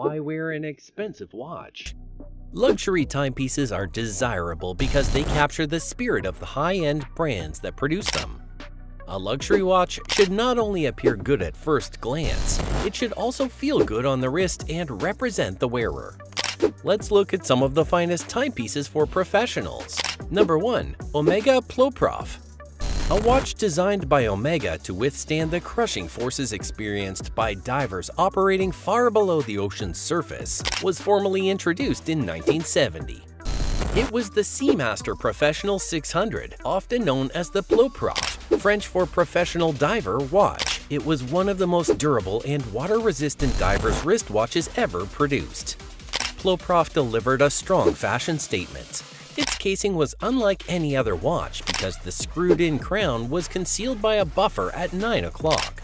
Why wear an expensive watch? Luxury timepieces are desirable because they capture the spirit of the high-end brands that produce them. A luxury watch should not only appear good at first glance, it should also feel good on the wrist and represent the wearer. Let's look at some of the finest timepieces for professionals. Number 1. Omega Ploprof. A watch designed by Omega to withstand the crushing forces experienced by divers operating far below the ocean's surface, was formally introduced in 1970. It was the Seamaster Professional 600, often known as the Ploprof, French for professional diver watch. It was one of the most durable and water-resistant divers' wristwatches ever produced. Ploprof delivered a strong fashion statement. Its casing was unlike any other watch because the screwed-in crown was concealed by a buffer at 9 o'clock.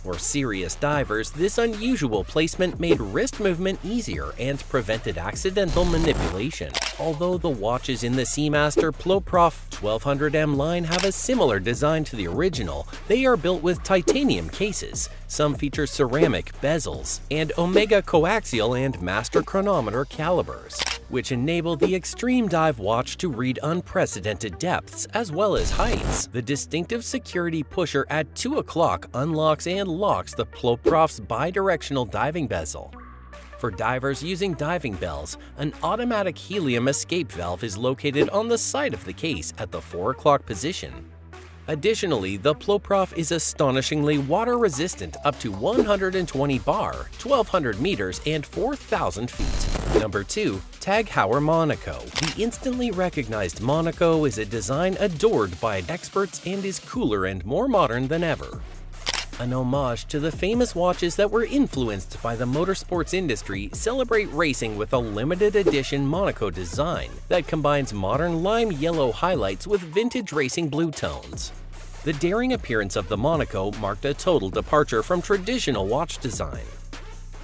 For serious divers, this unusual placement made wrist movement easier and prevented accidental manipulation. Although the watches in the Seamaster Ploprof 1200M line have a similar design to the original, they are built with titanium cases. Some feature ceramic bezels and Omega coaxial and master chronometer calibers, which enable the extreme dive watch to read unprecedented depths as well as heights. The distinctive security pusher at 2 o'clock unlocks and locks the Ploprof's bidirectional diving bezel. For divers using diving bells, an automatic helium escape valve is located on the side of the case at the 4 o'clock position. Additionally, the Ploprof is astonishingly water-resistant up to 120 bar, 1,200 meters, and 4,000 feet. Number 2. Tag Heuer Monaco. The instantly recognized Monaco is a design adored by experts and is cooler and more modern than ever. An homage to the famous watches that were influenced by the motorsports industry, celebrate racing with a limited edition Monaco design that combines modern lime yellow highlights with vintage racing blue tones. The daring appearance of the Monaco marked a total departure from traditional watch design.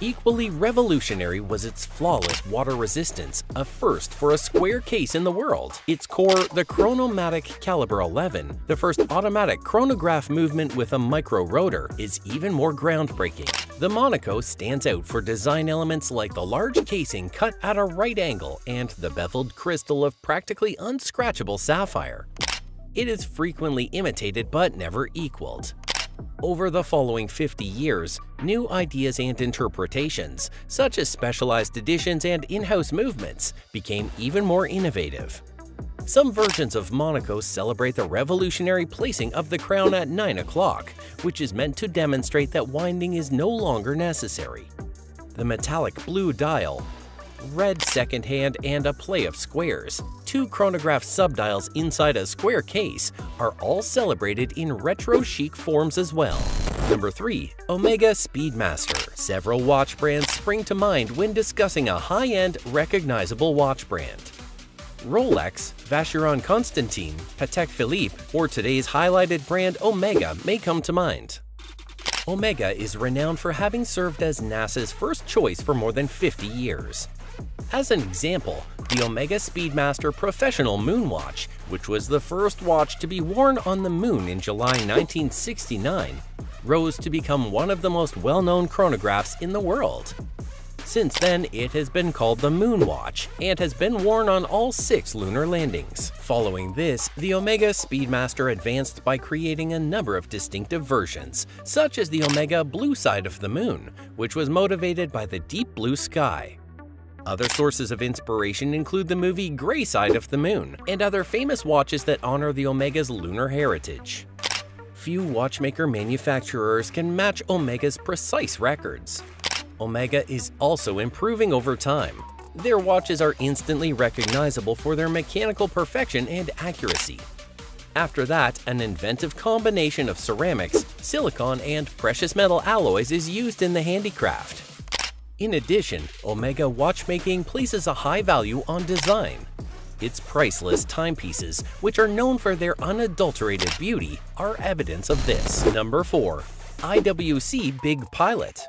Equally revolutionary was its flawless water resistance, a first for a square case in the world. Its core, the Chronomatic Caliber 11, the first automatic chronograph movement with a micro rotor, is even more groundbreaking. The Monaco stands out for design elements like the large casing cut at a right angle and the beveled crystal of practically unscratchable sapphire. It is frequently imitated but never equaled. Over the following 50 years, new ideas and interpretations, such as specialized editions and in-house movements, became even more innovative. Some versions of Monaco celebrate the revolutionary placing of the crown at 9 o'clock, which is meant to demonstrate that winding is no longer necessary. The metallic blue dial, red second hand, and a play of squares, 2 chronograph subdials inside a square case, are all celebrated in retro chic forms as well. Number 3. Omega Speedmaster. Several watch brands spring to mind when discussing a high-end, recognizable watch brand. Rolex, Vacheron Constantin, Patek Philippe, or today's highlighted brand Omega may come to mind. Omega is renowned for having served as NASA's first choice for more than 50 years. As an example, the Omega Speedmaster Professional Moonwatch, which was the first watch to be worn on the moon in July 1969, rose to become one of the most well-known chronographs in the world. Since then, it has been called the Moonwatch and has been worn on all 6 lunar landings. Following this, the Omega Speedmaster advanced by creating a number of distinctive versions, such as the Omega Blue Side of the Moon, which was motivated by the deep blue sky. Other sources of inspiration include the movie Gray Side of the Moon and other famous watches that honor the Omega's lunar heritage. Few watchmaker manufacturers can match Omega's precise records. Omega is also improving over time. Their watches are instantly recognizable for their mechanical perfection and accuracy. After that, an inventive combination of ceramics, silicon, and precious metal alloys is used in the handicraft. In addition, Omega watchmaking places a high value on design. Its priceless timepieces, which are known for their unadulterated beauty, are evidence of this. Number 4. IWC Big Pilot.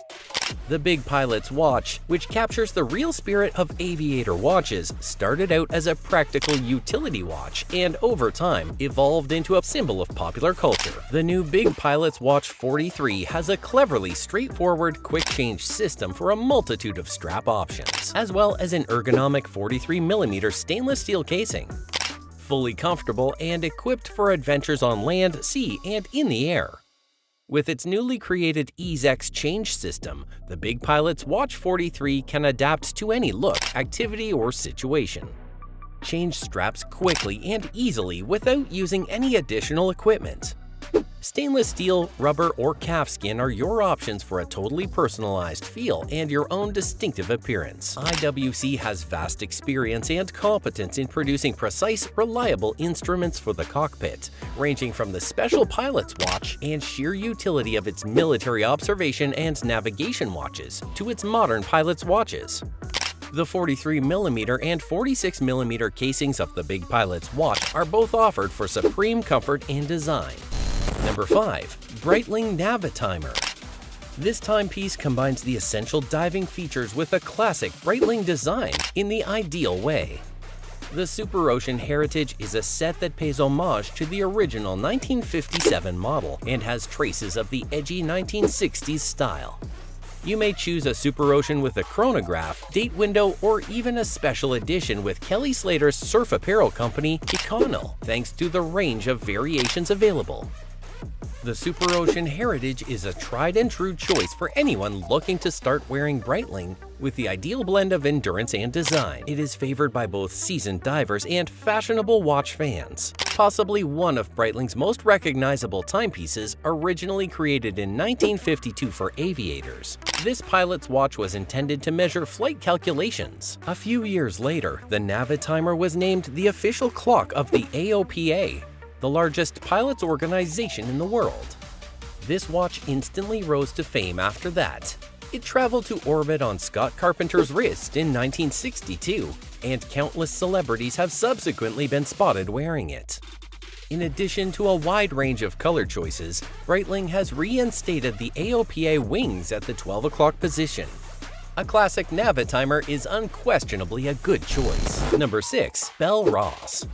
The Big Pilot's watch, which captures the real spirit of aviator watches, started out as a practical utility watch and, over time, evolved into a symbol of popular culture. The new Big Pilot's Watch 43 has a cleverly straightforward quick-change system for a multitude of strap options, as well as an ergonomic 43mm stainless steel casing. Fully comfortable and equipped for adventures on land, sea, and in the air. With its newly created EaseX change system, the Big Pilot's Watch 43 can adapt to any look, activity, or situation. Change straps quickly and easily without using any additional equipment. Stainless steel, rubber, or calfskin are your options for a totally personalized feel and your own distinctive appearance. IWC has vast experience and competence in producing precise, reliable instruments for the cockpit, ranging from the special pilot's watch and sheer utility of its military observation and navigation watches to its modern pilot's watches. The 43mm and 46mm casings of the Big Pilot's watch are both offered for supreme comfort and design. Number 5. Breitling Navitimer. This timepiece combines the essential diving features with a classic Breitling design in the ideal way. The Super Ocean Heritage is a set that pays homage to the original 1957 model and has traces of the edgy 1960s style. You may choose a Super Ocean with a chronograph, date window, or even a special edition with Kelly Slater's surf apparel company, Econal, thanks to the range of variations available. The Super Ocean Heritage is a tried-and-true choice for anyone looking to start wearing Breitling with the ideal blend of endurance and design. It is favored by both seasoned divers and fashionable watch fans. Possibly one of Breitling's most recognizable timepieces, originally created in 1952 for aviators. This pilot's watch was intended to measure flight calculations. A few years later, the Navitimer was named the official clock of the AOPA, the largest pilots' organization in the world. This watch instantly rose to fame after that. It traveled to orbit on Scott Carpenter's wrist in 1962, and countless celebrities have subsequently been spotted wearing it. In addition to a wide range of color choices, Breitling has reinstated the AOPA wings at the 12 o'clock position. A classic Navitimer is unquestionably a good choice. Number 6. Bell Ross.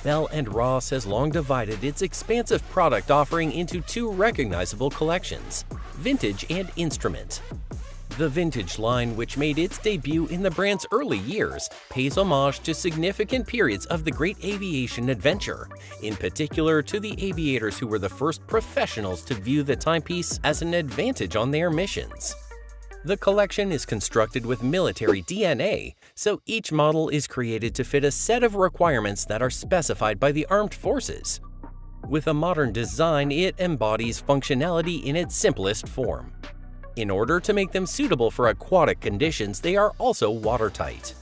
Bell & Ross has long divided its expansive product offering into two recognizable collections, Vintage and Instrument. The Vintage line, which made its debut in the brand's early years, pays homage to significant periods of the great aviation adventure, in particular to the aviators who were the first professionals to view the timepiece as an advantage on their missions. The collection is constructed with military DNA, so each model is created to fit a set of requirements that are specified by the armed forces. With a modern design, it embodies functionality in its simplest form. In order to make them suitable for aquatic conditions, they are also watertight.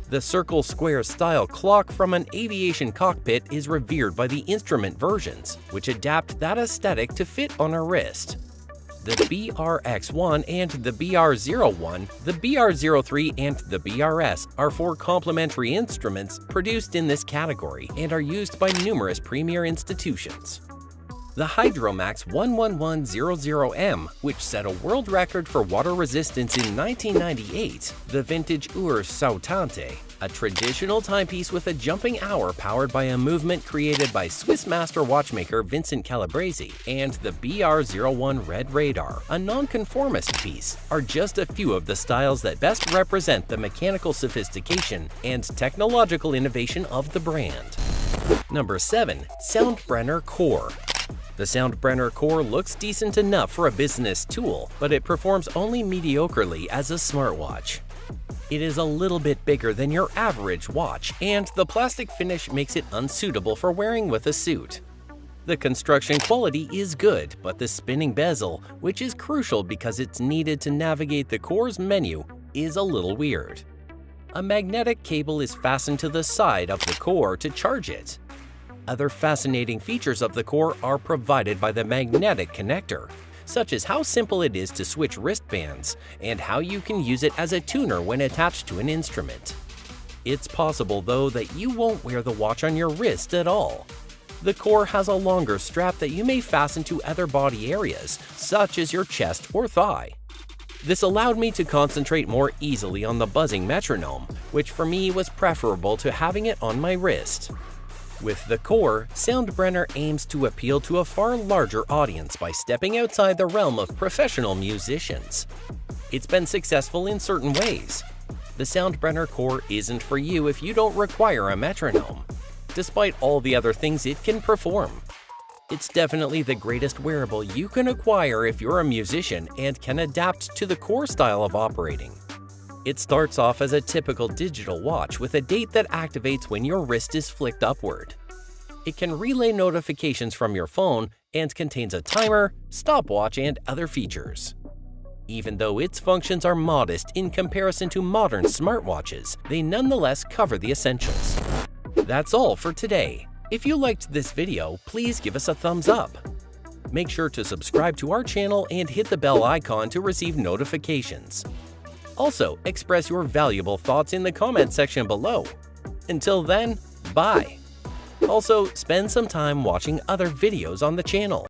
The circle-square style clock from an aviation cockpit is revered by the Instrument versions, which adapt that aesthetic to fit on a wrist. The BRX1 and the BR01, the BR03 and the BRS are four complementary instruments produced in this category and are used by numerous premier institutions. The Hydromax 11100M, which set a world record for water resistance in 1998, the vintage Ur Sautante, a traditional timepiece with a jumping hour powered by a movement created by Swiss master watchmaker Vincent Calabrese, and the BR01 Red Radar, a nonconformist piece, are just a few of the styles that best represent the mechanical sophistication and technological innovation of the brand. Number 7. Soundbrenner Core. The Soundbrenner Core looks decent enough for a business tool, but it performs only mediocrely as a smartwatch. It is a little bit bigger than your average watch, and the plastic finish makes it unsuitable for wearing with a suit. The construction quality is good, but the spinning bezel, which is crucial because it's needed to navigate the Core's menu, is a little weird. A magnetic cable is fastened to the side of the Core to charge it. Other fascinating features of the Core are provided by the magnetic connector, such as how simple it is to switch wristbands and how you can use it as a tuner when attached to an instrument. It's possible, though, that you won't wear the watch on your wrist at all. The Core has a longer strap that you may fasten to other body areas, such as your chest or thigh. This allowed me to concentrate more easily on the buzzing metronome, which for me was preferable to having it on my wrist. With the core, Soundbrenner aims to appeal to a far larger audience by stepping outside the realm of professional musicians. It's been successful in certain ways. The Soundbrenner core isn't for you if you don't require a metronome, despite all the other things it can perform. It's definitely the greatest wearable you can acquire if you're a musician and can adapt to the core style of operating. It starts off as a typical digital watch with a date that activates when your wrist is flicked upward. It can relay notifications from your phone and contains a timer, stopwatch, and other features. Even though its functions are modest in comparison to modern smartwatches, they nonetheless cover the essentials. That's all for today. If you liked this video, please give us a thumbs up. Make sure to subscribe to our channel and hit the bell icon to receive notifications. Also, express your valuable thoughts in the comment section below. Until then, bye! Also, spend some time watching other videos on the channel.